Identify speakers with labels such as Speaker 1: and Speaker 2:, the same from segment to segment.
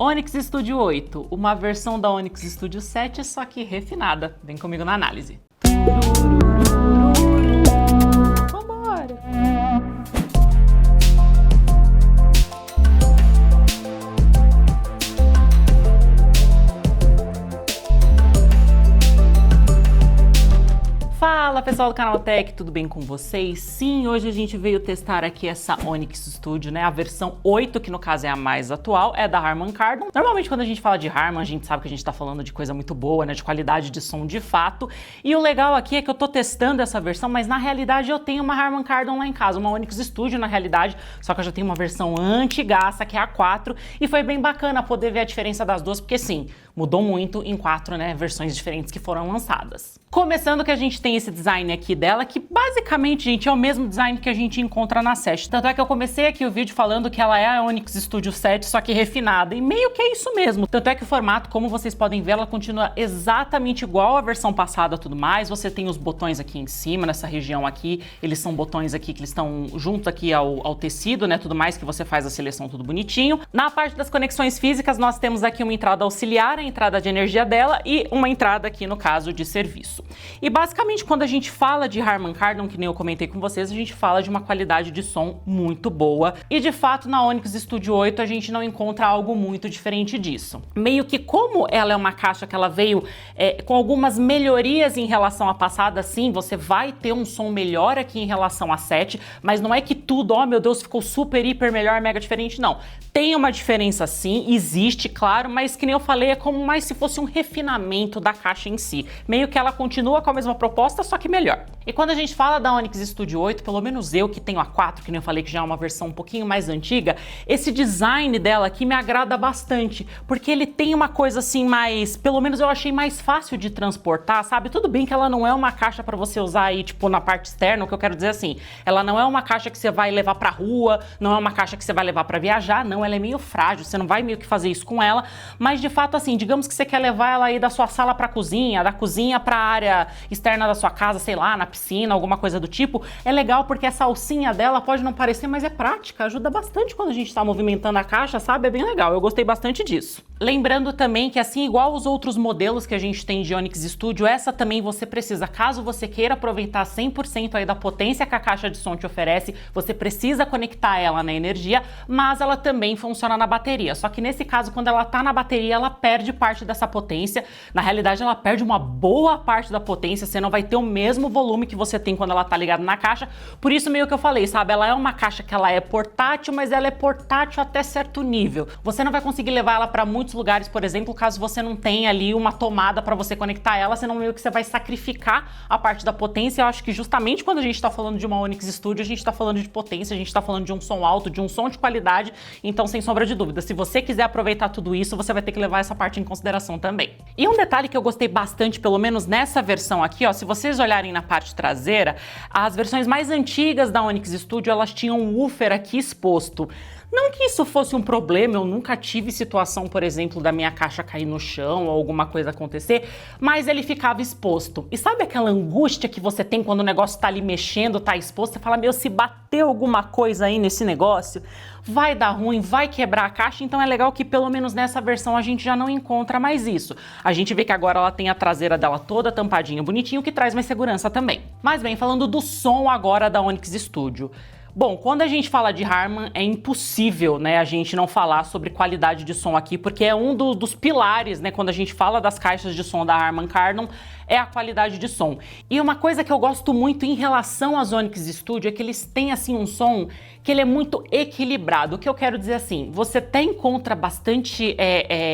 Speaker 1: Onyx Studio 8, uma versão da Onyx Studio 7, só que refinada. Vem comigo na análise. Vambora! Fala pessoal do canal Tech, tudo bem com vocês? Sim, hoje a gente veio testar aqui essa Onyx Studio, né? A versão 8, que no caso é a mais atual, é da Harman Kardon. Normalmente quando a gente fala de Harman, a gente sabe que a gente tá falando de coisa muito boa, né? De qualidade de som de fato. E o legal aqui é que eu tô testando essa versão, mas na realidade eu tenho uma Harman Kardon lá em casa, uma Onyx Studio na realidade, só que eu já tenho uma versão antigaça, que é a 4, e foi bem bacana poder ver a diferença das duas, porque sim, mudou muito em 4, né, versões diferentes que foram lançadas. Começando que a gente tem esse design aqui dela, que basicamente, gente, é o mesmo design que a gente encontra na 7. Tanto é que eu comecei aqui o vídeo falando que ela é a Onyx Studio 7, só que refinada, e meio que é isso mesmo. Tanto é que o formato, como vocês podem ver, ela continua exatamente igual à versão passada e tudo mais. Você tem os botões aqui em cima, nessa região aqui, eles são botões aqui que eles estão juntos aqui ao tecido, né, tudo mais, que você faz a seleção tudo bonitinho. Na parte das conexões físicas, nós temos aqui uma entrada auxiliar, a entrada de energia dela, e uma entrada aqui, no caso, de serviço. E basicamente, quando a gente fala de Harman Kardon, que nem eu comentei com vocês, a gente fala de uma qualidade de som muito boa. E de fato, na Onyx Studio 8, a gente não encontra algo muito diferente disso. Meio que como ela é uma caixa que ela veio com algumas melhorias em relação à passada, sim, você vai ter um som melhor aqui em relação à 7, mas não é que tudo, oh meu Deus, ficou super, hiper melhor, mega diferente, não. Tem uma diferença sim, existe, claro, mas que nem eu falei, é como mais se fosse um refinamento da caixa em si. Meio que ela continua com a mesma proposta, só que melhor. E quando a gente fala da Onyx Studio 8, pelo menos eu que tenho a 4, que nem eu falei que já é uma versão um pouquinho mais antiga, esse design dela aqui me agrada bastante, porque ele tem uma coisa assim mais, pelo menos eu achei mais fácil de transportar, sabe? Tudo bem que ela não é uma caixa para você usar aí, tipo, na parte externa, o que eu quero dizer assim, ela não é uma caixa que você vai levar pra rua, não é uma caixa que você vai levar pra viajar, não, ela é meio frágil, você não vai meio que fazer isso com ela, mas de fato assim, digamos que você quer levar ela aí da sua sala pra cozinha, da cozinha pra área externa da sua casa, sei lá, na piscina, alguma coisa do tipo, é legal porque essa alcinha dela pode não parecer, mas é prática, ajuda bastante quando a gente tá movimentando a caixa, sabe? É bem legal, eu gostei bastante disso. Lembrando também que assim, igual os outros modelos que a gente tem de Onyx Studio, essa também você precisa, caso você queira aproveitar 100% aí da potência que a caixa de som te oferece, você precisa conectar ela na energia, mas ela também funciona na bateria. Só que nesse caso, quando ela tá na bateria, ela perde parte dessa potência. Na realidade, ela perde uma boa parte da potência, você não vai ter o mesmo volume que você tem quando ela tá ligada na caixa. Por isso meio que eu falei, sabe? Ela é uma caixa que ela é portátil, mas ela é portátil até certo nível. Você não vai conseguir levar ela para muitos lugares, por exemplo, caso você não tenha ali uma tomada para você conectar ela, senão meio que você vai sacrificar a parte da potência. Eu acho que justamente quando a gente tá falando de uma Onyx Studio, a gente tá falando de potência, a gente tá falando de um som alto, de um som de qualidade, então sem sombra de dúvida, se você quiser aproveitar tudo isso, você vai ter que levar essa parte em consideração também. E um detalhe que eu gostei bastante, pelo menos nessa versão aqui, ó, se vocês olharem na parte traseira, as versões mais antigas da Onyx Studio, elas tinham um woofer aqui exposto. Não que isso fosse um problema, eu nunca tive situação, por exemplo, da minha caixa cair no chão ou alguma coisa acontecer, mas ele ficava exposto. E sabe aquela angústia que você tem quando o negócio tá ali mexendo, tá exposto? Você fala, meu, se bater alguma coisa aí nesse negócio, vai dar ruim, vai quebrar a caixa. Então é legal que pelo menos nessa versão a gente já não encontra mais isso. A gente vê que agora ela tem a traseira dela toda tampadinha, bonitinho, que traz mais segurança também. Mas bem, falando do som agora da Onyx Studio. Bom, quando a gente fala de Harman, é impossível, né, a gente não falar sobre qualidade de som aqui, porque é um dos pilares, né, quando a gente fala das caixas de som da Harman Kardon, é a qualidade de som. E uma coisa que eu gosto muito em relação às Onyx Studio é que eles têm, assim, um som que ele é muito equilibrado. O que eu quero dizer assim, você até encontra bastante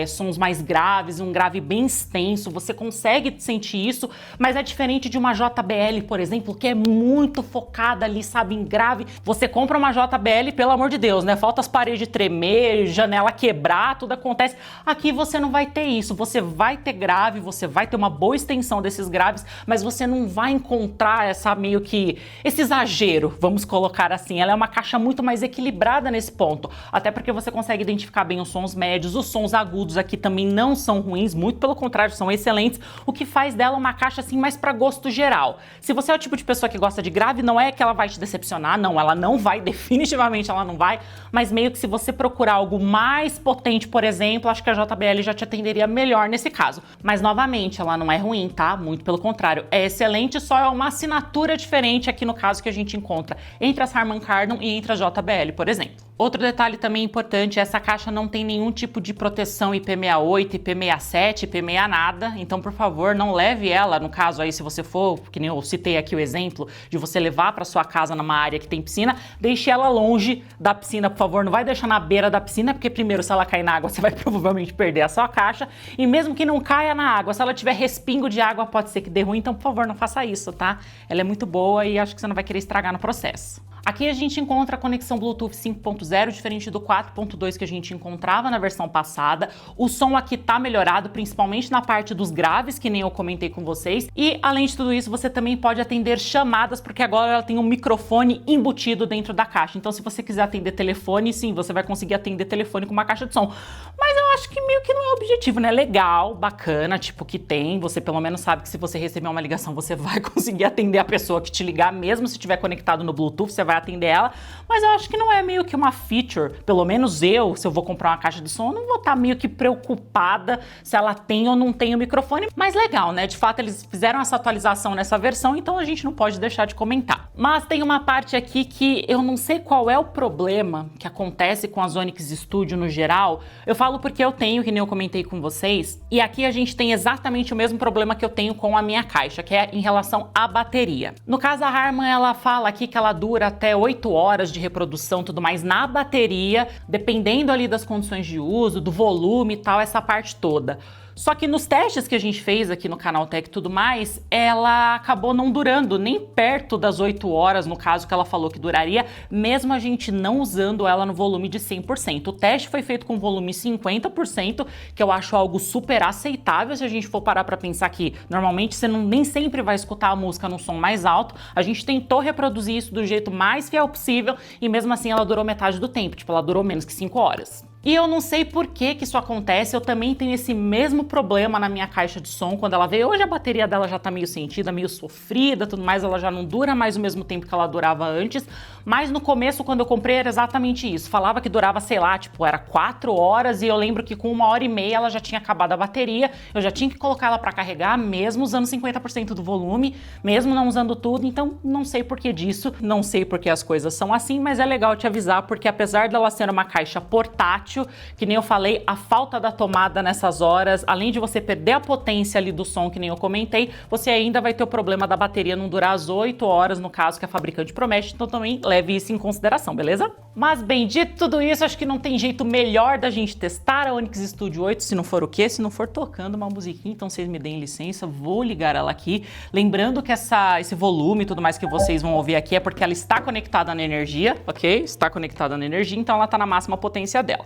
Speaker 1: sons mais graves, um grave bem extenso, você consegue sentir isso, mas é diferente de uma JBL, por exemplo, que é muito focada ali, sabe, em grave. Você compra uma JBL, pelo amor de Deus, né? Falta as paredes tremer, janela quebrar, tudo acontece. Aqui você não vai ter isso, você vai ter grave, você vai ter uma boa extensão desses graves, mas você não vai encontrar essa meio que esse exagero, vamos colocar assim. Ela é uma caixa muito mais equilibrada nesse ponto, até porque você consegue identificar bem os sons médios, os sons agudos aqui também não são ruins, muito pelo contrário, são excelentes, o que faz dela uma caixa assim mais para gosto geral. Se você é o tipo de pessoa que gosta de grave, não é que ela vai te decepcionar, não, ela ela não vai, definitivamente ela não vai, mas meio que se você procurar algo mais potente, por exemplo, acho que a JBL já te atenderia melhor nesse caso. Mas novamente, ela não é ruim, tá? Muito pelo contrário, é excelente, só é uma assinatura diferente aqui no caso que a gente encontra entre as Harman Kardon e entre a JBL, por exemplo. Outro detalhe também importante, essa caixa não tem nenhum tipo de proteção IP68, IP67, IP6 nada, então por favor não leve ela, no caso aí se você for, que nem eu citei aqui o exemplo, de você levar para sua casa numa área que tem piscina, deixe ela longe da piscina, por favor, não vai deixar na beira da piscina, porque primeiro se ela cair na água você vai provavelmente perder a sua caixa, e mesmo que não caia na água, se ela tiver respingo de água pode ser que dê ruim, então por favor não faça isso, tá? Ela é muito boa e acho que você não vai querer estragar no processo. Aqui a gente encontra a conexão Bluetooth 5.0, diferente do 4.2 que a gente encontrava na versão passada. O som aqui tá melhorado, principalmente na parte dos graves, que nem eu comentei com vocês. E, além de tudo isso, você também pode atender chamadas, porque agora ela tem um microfone embutido dentro da caixa. Então, se você quiser atender telefone, sim, você vai conseguir atender telefone com uma caixa de som. Mas eu acho que meio que não é o objetivo, né? Legal, bacana, tipo, que tem. Você pelo menos sabe que se você receber uma ligação, você vai conseguir atender a pessoa que te ligar, mesmo se estiver conectado no Bluetooth, você vai atender ela, mas eu acho que não é meio que uma feature, pelo menos eu, se eu vou comprar uma caixa de som, eu não vou estar meio que preocupada se ela tem ou não tem o microfone, mas legal, né? De fato, eles fizeram essa atualização nessa versão, então a gente não pode deixar de comentar. Mas tem uma parte aqui que eu não sei qual é o problema que acontece com as Onyx Studio no geral, eu falo porque eu tenho, que nem eu comentei com vocês, e aqui a gente tem exatamente o mesmo problema que eu tenho com a minha caixa, que é em relação à bateria. No caso, a Harman, ela fala aqui que ela dura até 8 horas de reprodução e tudo mais na bateria, dependendo ali das condições de uso, do volume e tal, essa parte toda. Só que nos testes que a gente fez aqui no Canaltech e tudo mais, ela acabou não durando nem perto das 8 horas, no caso que ela falou que duraria, mesmo a gente não usando ela no volume de 100%. O teste foi feito com volume 50%, que eu acho algo super aceitável se a gente for parar pra pensar que normalmente você nem sempre vai escutar a música no som mais alto. A gente tentou reproduzir isso do jeito mais fiel possível e mesmo assim ela durou metade do tempo, tipo, ela durou menos que 5 horas. E eu não sei por que isso acontece, eu também tenho esse mesmo problema na minha caixa de som quando ela veio. Hoje a bateria dela já tá meio sentida, meio sofrida, tudo mais, ela já não dura mais o mesmo tempo que ela durava antes, mas no começo, quando eu comprei, era exatamente isso. Falava que durava, sei lá, tipo, era 4 horas e eu lembro que com 1h30 ela já tinha acabado a bateria, eu já tinha que colocar ela pra carregar, mesmo usando 50% do volume, mesmo não usando tudo, então não sei por que disso, não sei por que as coisas são assim, mas é legal te avisar, porque apesar dela ser uma caixa portátil, que nem eu falei, a falta da tomada nessas horas, além de você perder a potência ali do som, que nem eu comentei, você ainda vai ter o problema da bateria não durar as 8 horas, no caso que a fabricante promete, então também leve isso em consideração, beleza? Mas bem, dito tudo isso, acho que não tem jeito melhor da gente testar a Onyx Studio 8, se não for o quê? Se não for tocando uma musiquinha, então vocês me deem licença, vou ligar ela aqui, lembrando que esse volume e tudo mais que vocês vão ouvir aqui é porque ela está conectada na energia, ok? Está conectada na energia, então ela está na máxima potência dela.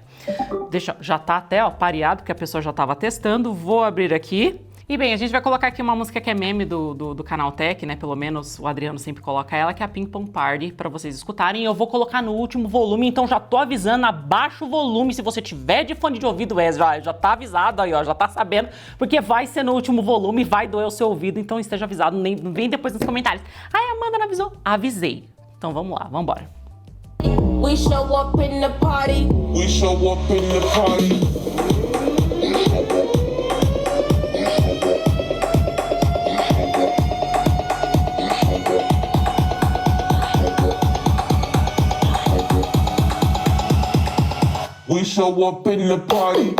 Speaker 1: Já tá até, ó, pareado, porque a pessoa já tava testando. Vou abrir aqui. E bem, a gente vai colocar aqui uma música que é meme do Canaltech, né? Pelo menos o Adriano sempre coloca ela, que é a Ping Pong Party, pra vocês escutarem. Eu vou colocar no último volume, então já tô avisando, abaixa o volume. Se você tiver de fone de ouvido, já tá avisado aí, ó, já tá sabendo, porque vai ser no último volume, vai doer o seu ouvido, então esteja avisado, vem depois nos comentários. Ai, a Amanda não avisou. Avisei. Então vamos lá, vambora.
Speaker 2: We show up in the party. We show up in the party. We show up in the party.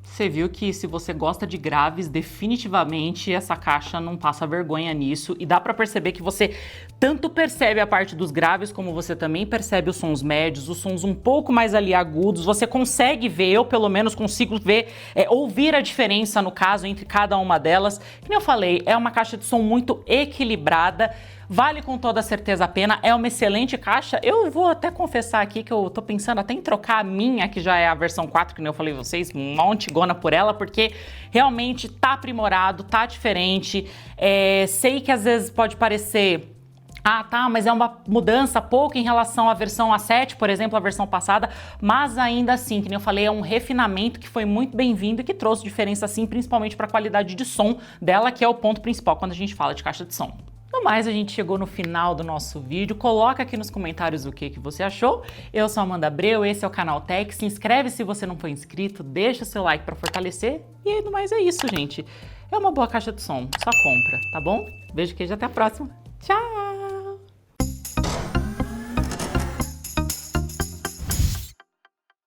Speaker 1: Você viu que se você gosta de graves, definitivamente essa caixa não passa vergonha nisso, e dá pra perceber que você tanto percebe a parte dos graves, como você também percebe os sons médios, os sons um pouco mais ali agudos, você consegue ver, eu pelo menos consigo ver, ouvir a diferença no caso entre cada uma delas. Como eu falei, é uma caixa de som muito equilibrada, vale com toda certeza a pena, é uma excelente caixa. Eu vou até confessar aqui que eu tô pensando até em trocar a minha, que já é a versão 4, que nem eu falei pra vocês, uma antigona por ela, porque realmente tá aprimorado, tá diferente. Sei que às vezes pode parecer... Ah, tá, mas é uma mudança pouco em relação à versão A7, por exemplo, a versão passada, mas ainda assim, que nem eu falei, é um refinamento que foi muito bem-vindo e que trouxe diferença, sim, principalmente para a qualidade de som dela, que é o ponto principal quando a gente fala de caixa de som. No mais, a gente chegou no final do nosso vídeo. Coloca aqui nos comentários o que você achou. Eu sou a Amanda Abreu, esse é o canal Tech. Se inscreve se você não for inscrito, deixa o seu like para fortalecer. E no mais é isso, gente. É uma boa caixa de som, só compra, tá bom? Beijo, queijo, até a próxima. Tchau!